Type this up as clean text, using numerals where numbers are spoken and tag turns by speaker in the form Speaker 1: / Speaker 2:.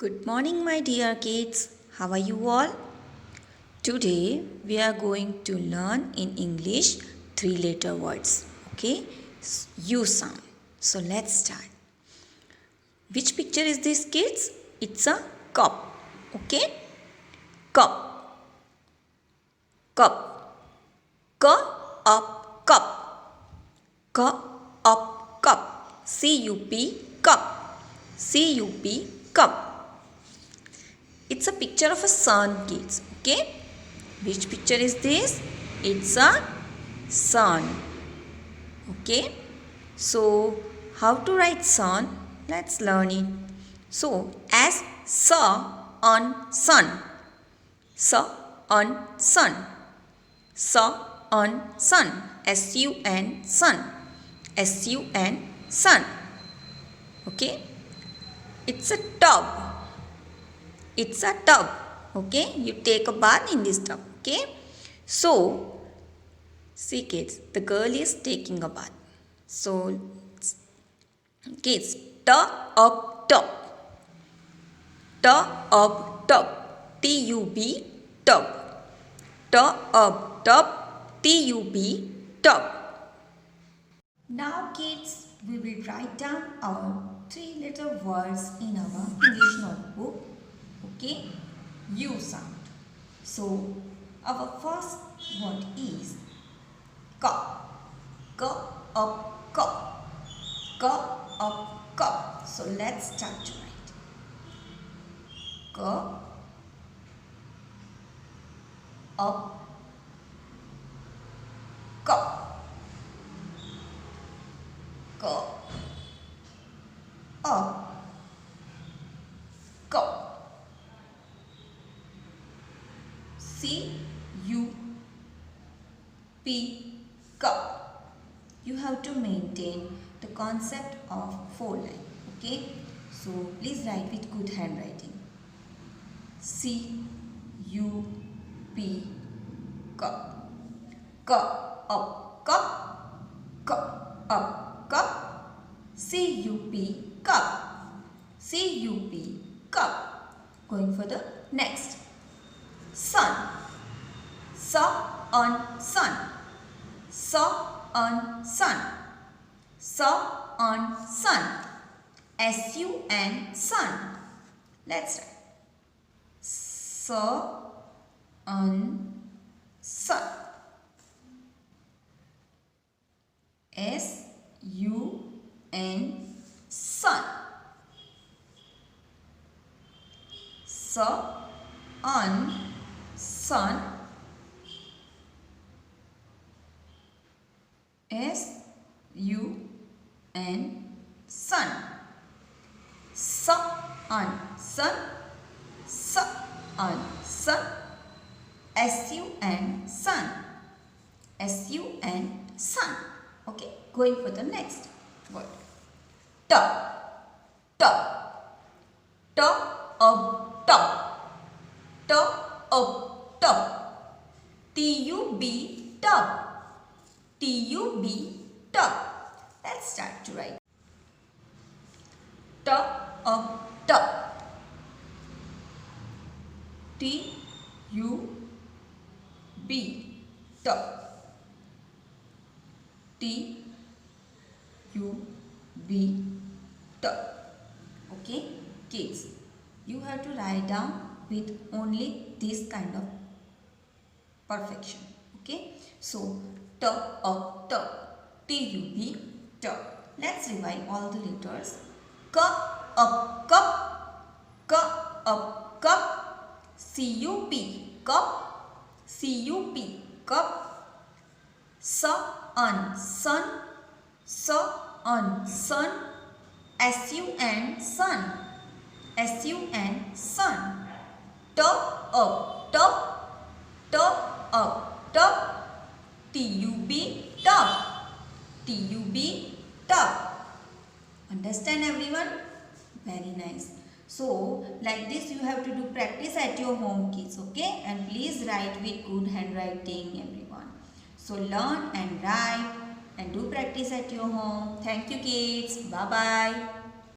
Speaker 1: Good morning, my dear kids. How are you all? Today we are going to learn in English 3-letter words. Okay? U sound. So let's start. Which picture is this, kids? It's a cup. Okay? Cup. Cup. Cup. Cup. Cup. Cup. C-U-P. Cup. C-U-P. Cup. It's a picture of a sun, kids. Okay? Which picture is this? It's a sun. Okay? So, how to write sun? Let's learn it. So, as on sun. On sun. On sun. S-U-N sun. S-U-N sun. Okay? It's a tub. It's a tub. Okay, you take a bath in this tub. Okay, so see, kids, the girl is taking a bath. So, kids, tub. T-U-B, tub. T-U-B, tub. Now, kids, we will write down our 3-letter words in our English notebook. Okay, U sound. So, our first word is cup. Cup. Cup. So, let's start to write. Cup. Cup. Cup. Cup. C-U-P, cup. You have to maintain the concept of 4 line. Okay. So, please write with good handwriting. C-U-P, cup. Cup. C-U-P, cup. C-U-P, cup. Going for the next. Sun. On sun. On sun. On sun. S-U-N sun. Let's write. On sun. S-U-N sun. On sun. S-U-N sun. On sun. On sun. S-U-N sun. S-U-N sun. Okay, going for the next word. Tub. T-U-B, tub. T-U-B, tub. Let's start to write. Tub. T-U-B, tub. T-U-B, tub. Okay, kids, you have to write down with only this kind of perfection. Okay, so tub. T-U-B, tub. Let's revise all the letters. Cup. C-U-P, cup. C-U-P, cup. On sun. On sun. S-U-N sun. S-U-N sun. Tub. T-U-B, tub. T-U-B, tub. Understand, everyone? Very nice. So, like this you have to do practice at your home, kids. Okay? And please write with good handwriting, everyone. So, learn and write and do practice at your home. Thank you, kids. Bye-bye.